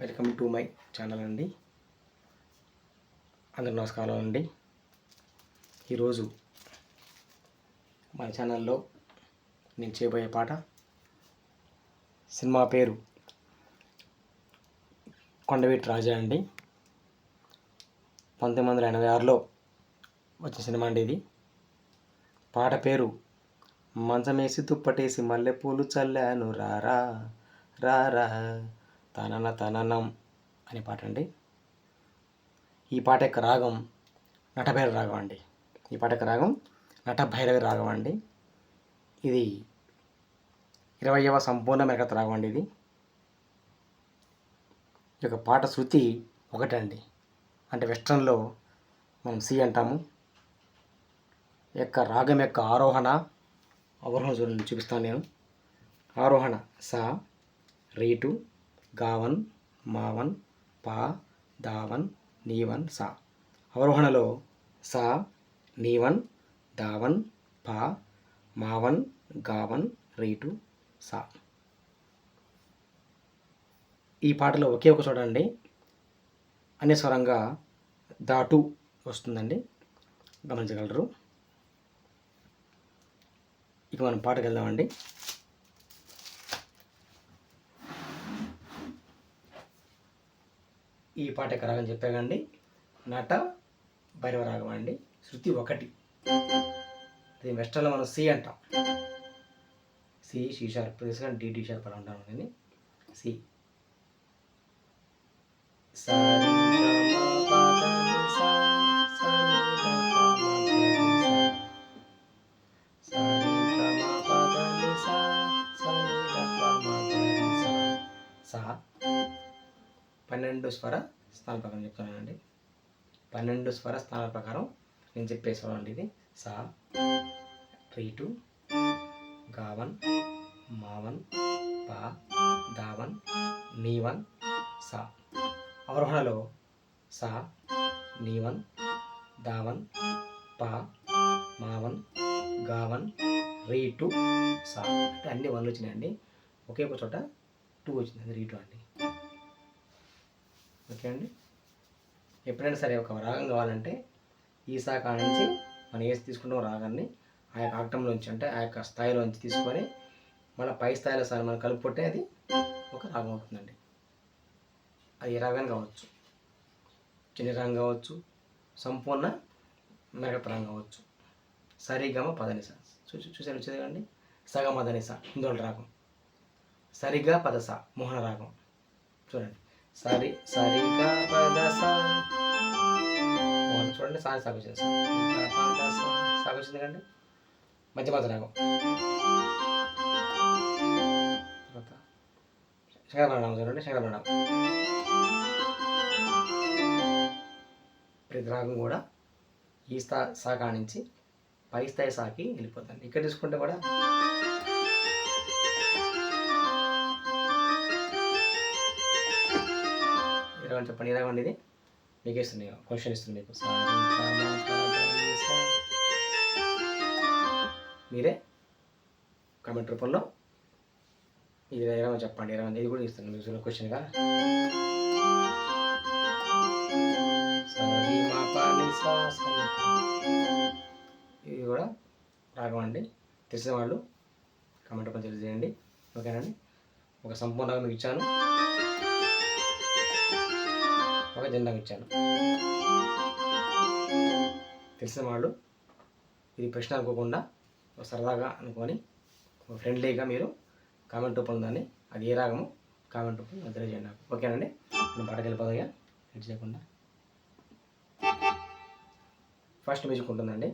Welcome to my channel అండి. అందరూ నమస్కారం అండి. ఈరోజు మన ఛానల్లో నేను చేయబోయే పాట సినిమా పేరు కొండవీటి రాజా అండి. 1986లో వచ్చిన సినిమా అండి ఇది. పాట పేరు మంచమేసి దుప్పటేసి మల్లెపూలు చల్లాను రారా రారా తనన తననం అనే పాట అండి. ఈ పాట యొక్క రాగం నటభైరవి రాగం అండి. ఈ పాట యొక్క రాగం నటభైరవి రాగం అండి. ఇది 20వ సంపూర్ణ మేఘత రాగం అండి. ఇది ఈ యొక్క పాట శృతి ఒకటండి. అంటే వెస్ట్రన్లో మనం సి అంటాము. ఈ యొక్క రాగం యొక్క అవరోహణ చూడండి, చూపిస్తాను నేను. ఆరోహణ సా, రీటు, గావన్, మావన్, పా, దావన్, నీవన్, సా. అవరోహణలో సా, నీవన్, దావన్, పా, మావన్, గావన్, రీటు, సా. ఈ పాటలో ఒకే ఒక చూడండి అన్యస్వరంగా దాటు వస్తుందండి, గమనించగలరు. ఇక మనం పాటకు వెళ్దామండి. ఈ పాట యొక్క రాగం చెప్పాకండి, నట భైరవ రాగం అండి. శృతి ఒకటి. ఇది వెస్టర్న్లో మనం సి అంటాం. సి షార్ప్ తీసుకొని డి షార్ప్ అలా ఉంటాం కానీ సి. సా 12 స్వర స్థాన ప్రకారం చెప్తానండి. 12 స్వర స్థానాల ప్రకారం నేను చెప్పే స్వరం అండి ఇది. సా, రీటు, గావన్, మావన్, పా, దావన్, నీవన్, సా. అవరోహణలో సా, నీవన్, దావన్, పా, మావన్, గావన్, రీటు, సా. అంటే అన్ని వన్లు వచ్చినాయండి. ఒకే ఒక చోట 2 వచ్చింది, రీటు అండి. ఓకే అండి. ఎప్పుడైనా సరే ఒక రాగం కావాలంటే ఈ సా కాడ నుంచి మనం ఏసి తీసుకుంటాం రాగాన్ని ఆ యొక్క ఆక్టంలోంచి, అంటే ఆ యొక్క స్థాయిలోంచి తీసుకొని మళ్ళీ పై స్థాయిలో సార్ మనం కలుపుకుంటే అది ఒక రాగం అవుతుందండి. అది ఏ రాగం కావచ్చు, చిన్న రాగం కావచ్చు, సంపూర్ణ మెరగత రాగం కావచ్చు. సరిగమ పదనిస చూసారు, వచ్చేది కండి. సగమ పదనిస హిందోళ రాగం. సరిగా పదస మోహన రాగం చూడండి. సరిగా పదస మోహన చూడండి. సాగు వచ్చింది, సాగు వచ్చింది కండి. మధ్య రాగం. శంకరభరణం చూడండి, శంకరభరణం. ప్రతి రాగం కూడా ఈ శాఖ నుంచి పై స్థాయి సాకి వెళ్ళిపోతుంది. ఇక్కడ తీసుకుంటే కూడా చెప్పండి, ఏ రాగం అండి ఇది? మీకు ఇస్తుంది, క్వశ్చన్ ఇస్తుంది మీకు. మీరే కామెంట్ రూపంలో ఇది ఏ రాగం చెప్పండి, ఏ రాగం ఇది కూడా ఇస్తుంది మీకు క్వశ్చన్గా. ఇది కూడా రాగం అండి. తెలిసిన వాళ్ళు కామెంట్ రూపంలో తెలియజేయండి. ఓకేనండి. ఒక సంపూర్ణంగా మీకు ఇచ్చాను, ఒక జెండా ఇచ్చాను. తెలిసిన వాళ్ళు ఇది ప్రశ్న అనుకోకుండా సరదాగా అనుకొని ఫ్రెండ్లీగా మీరు కామెంట్ రూపంలో దాన్ని, అది ఏ రాగము కామెంట్ రూపంలో తెలియజేయండి నాకు. ఓకేనండి. నేను పాటకి వెళ్ళిపోదాగా ఎడ్ చేయకుండా. ఫస్ట్ మ్యూజిక్ ఉంటుందండి.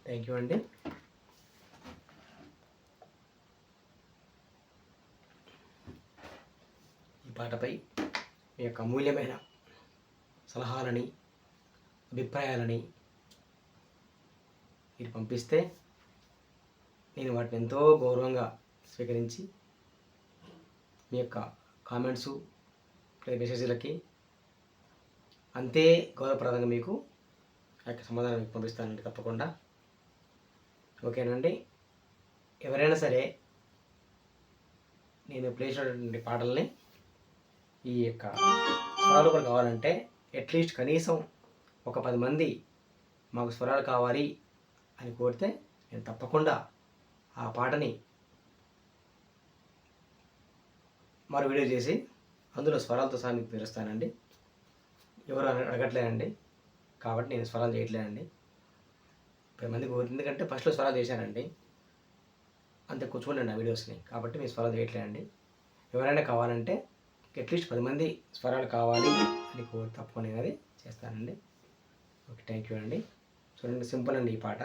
థ్యాంక్ యూ అండి. ఈ పాటపై మీ యొక్క అమూల్యమైన సలహాలని, అభిప్రాయాలని మీరు పంపిస్తే నేను వాటిని ఎంతో గౌరవంగా స్వీకరించి మీ యొక్క కామెంట్సు మెసేజ్లకి అంతే గౌరవప్రదంగా మీకు ఆ యొక్క సమాధానం మీకు పంపిస్తానండి తప్పకుండా. ఓకేనండి. ఎవరైనా సరే నేను ప్లే చేసినటువంటి పాటల్ని ఈ యొక్క స్వరాలు కూడా కావాలంటే అట్లీస్ట్ కనీసం ఒక 10 మంది మాకు స్వరాలు కావాలి అని కోరితే నేను తప్పకుండా ఆ పాటని మరో వీడియో చేసి అందులో స్వరాలతో సహా మీకు తెలుస్తానండి. ఎవరు అడగట్లేదండి కాబట్టి నేను స్వరాలు చేయట్లేదండి. 10 మందికి ఎందుకంటే ఫస్ట్లో స్వరాలు చేశానండి, అంతే కూర్చోండి ఆ వీడియోస్ని, కాబట్టి మీరు స్వరాలు చేయట్లేదండి. ఎవరైనా కావాలంటే అట్లీస్ట్ 10 మంది స్వరాలు కావాలి అని తప్పకుండా నేను అది చేస్తానండి. ఓకే, థ్యాంక్ యూ అండి. చూడండి, సింపుల్ అండి ఈ పాట.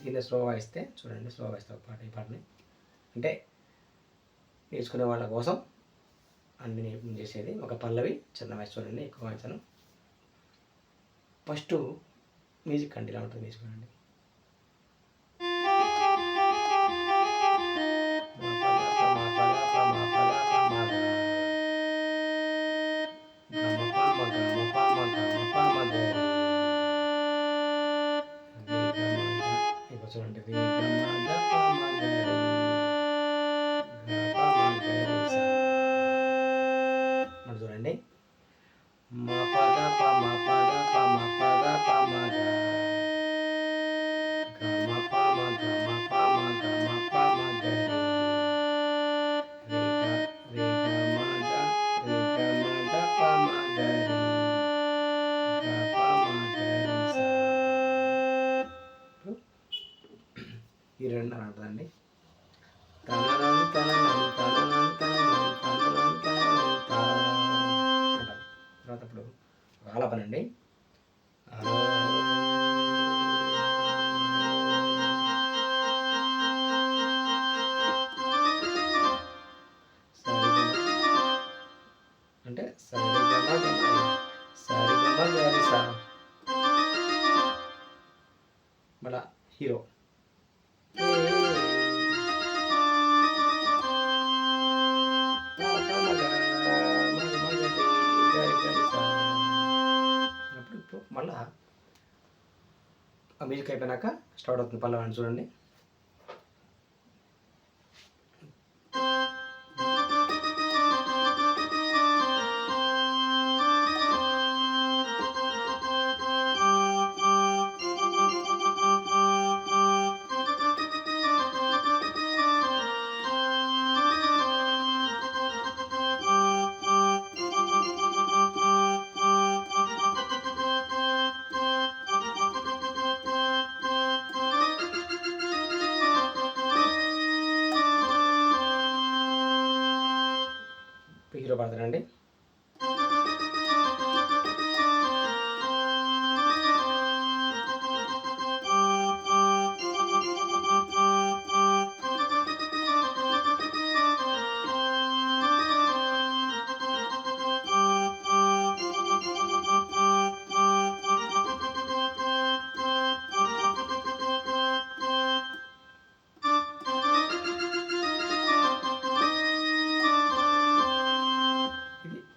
దీన్ని స్లో వాయిస్తే చూడండి, స్లో వాయిస్తే పాట ఈ పాటని అంటే నేర్చుకునే వాళ్ళ కోసం అన్ని నేను చేసేది. ఒక పల్లవి చిన్న వాయిస్ చూడండి, ఎక్కువ వాయించాను. ఫస్ట్ మ్యూజిక్ అండి ఇలా ఉంటుంది, మ్యూజిక్ అండి. చూడండి, చూడండి, మా పద ప మా పద ప మా పద ప మా గ మా ప మా గ మా ప మా గ మా ప మా గ రే గ మా గ ప మా గ రి గ ప మా గ రి సా. ఈ రెండు అంటుందండి. తననం తననం తననం తననం తననం తననం తర్వాత ఇప్పుడు ఆలాపనండి. అంటే సరిగమ గరి సా. మళ్ళా హీరో అయిపోయినాక స్టార్ట్ అవుతుంది పల్లవి చూడండి. హీరో పాడతారండి.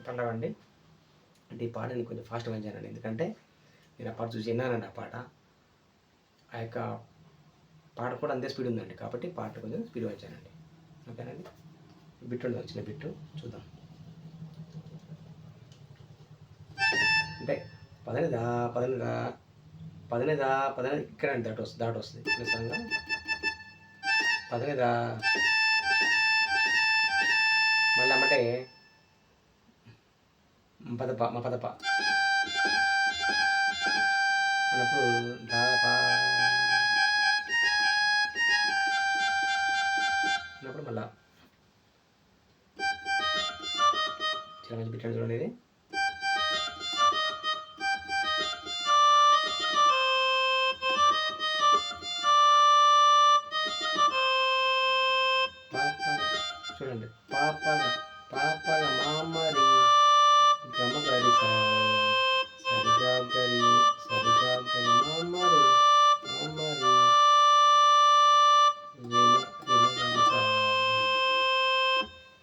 పండవండి. అంటే ఈ పాటని కొంచెం ఫాస్ట్గా పెంచానండి, ఎందుకంటే నేను ఆ పాట చూసి విన్నానండి. ఆ పాట ఆ యొక్క పాట కూడా అంతే స్పీడ్ ఉందండి, కాబట్టి పాట కొంచెం స్పీడ్ పెంచానండి. ఓకేనండి. బిట్టు ఉండదు, చిన్న బిట్టు చూద్దాం. అంటే పదనిదా పదనిదా పదనిదా పదని ఇక్కడ దాటి వస్తుంది నిజంగా. పదనిదా మళ్ళీ అమ్మటే పదప మా పదప అన్నప్పుడు దాప అన్నప్పుడు మళ్ళా చాలా మంచి పెట్టాడు చూడండి. ఇది చూడండి. పాపగా పాపగా మామరి గమగరి సరిగా గరి మామరి మామరి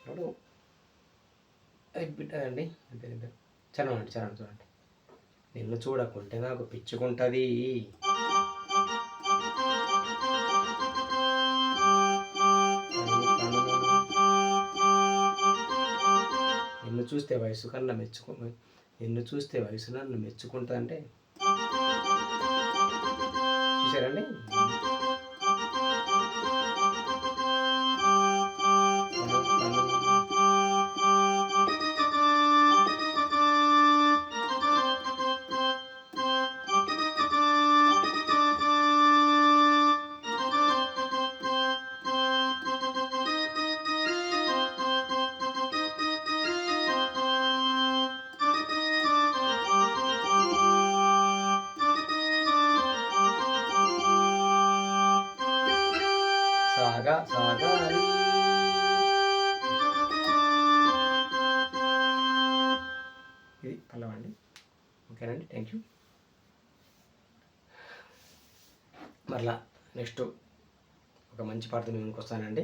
ఇప్పుడు అది బిడ్డండి. చదవండి చూడండి. నిన్ను చూడకుంటే నాకు పిచ్చుకుంటుంది, నిన్ను చూస్తే వయసు కన్నా నిన్ను చూస్తే వయసు నన్ను మెచ్చుకుంటా అంటే చూసారండి. సాగాలి. ఇది పల్లవండి. ఓకేనండి. Thank you. మరలా నెక్స్ట్ ఒక మంచి పాటతో మేము వస్తానండి,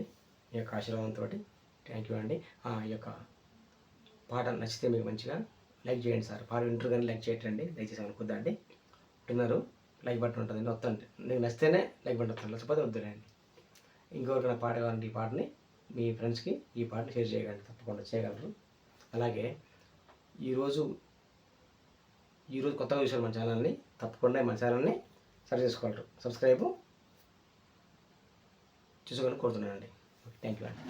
ఈ యొక్క ఆశీర్వాదంతో. థ్యాంక్ యూ అండి. ఈ యొక్క పాట నచ్చితే మీకు మంచిగా లైక్ చేయండి సార్. పాట వింటారు కానీ లైక్ చేయటండి, దయచేసి అనుకుందండి. విన్నారు, లైక్ బటన్ ఉంటుందండి. వస్తాను నీకు నచ్చితేనే లైక్ బటన్ వస్తాను, లేకపోతే వద్దులేండి. ఇంకొకరికైనా పాట కావాలంటే ఈ పాటని మీ ఫ్రెండ్స్కి ఈ పాటని షేర్ చేయగలరు, తప్పకుండా చేయగలరు. అలాగే ఈరోజు కొత్తగా చూసారు మన ఛానల్ని, తప్పకుండా మన ఛానల్ని సబ్స్క్రైబ్ చేసుకోవాలని కోరుతున్నానండి. థ్యాంక్ యూ అండి.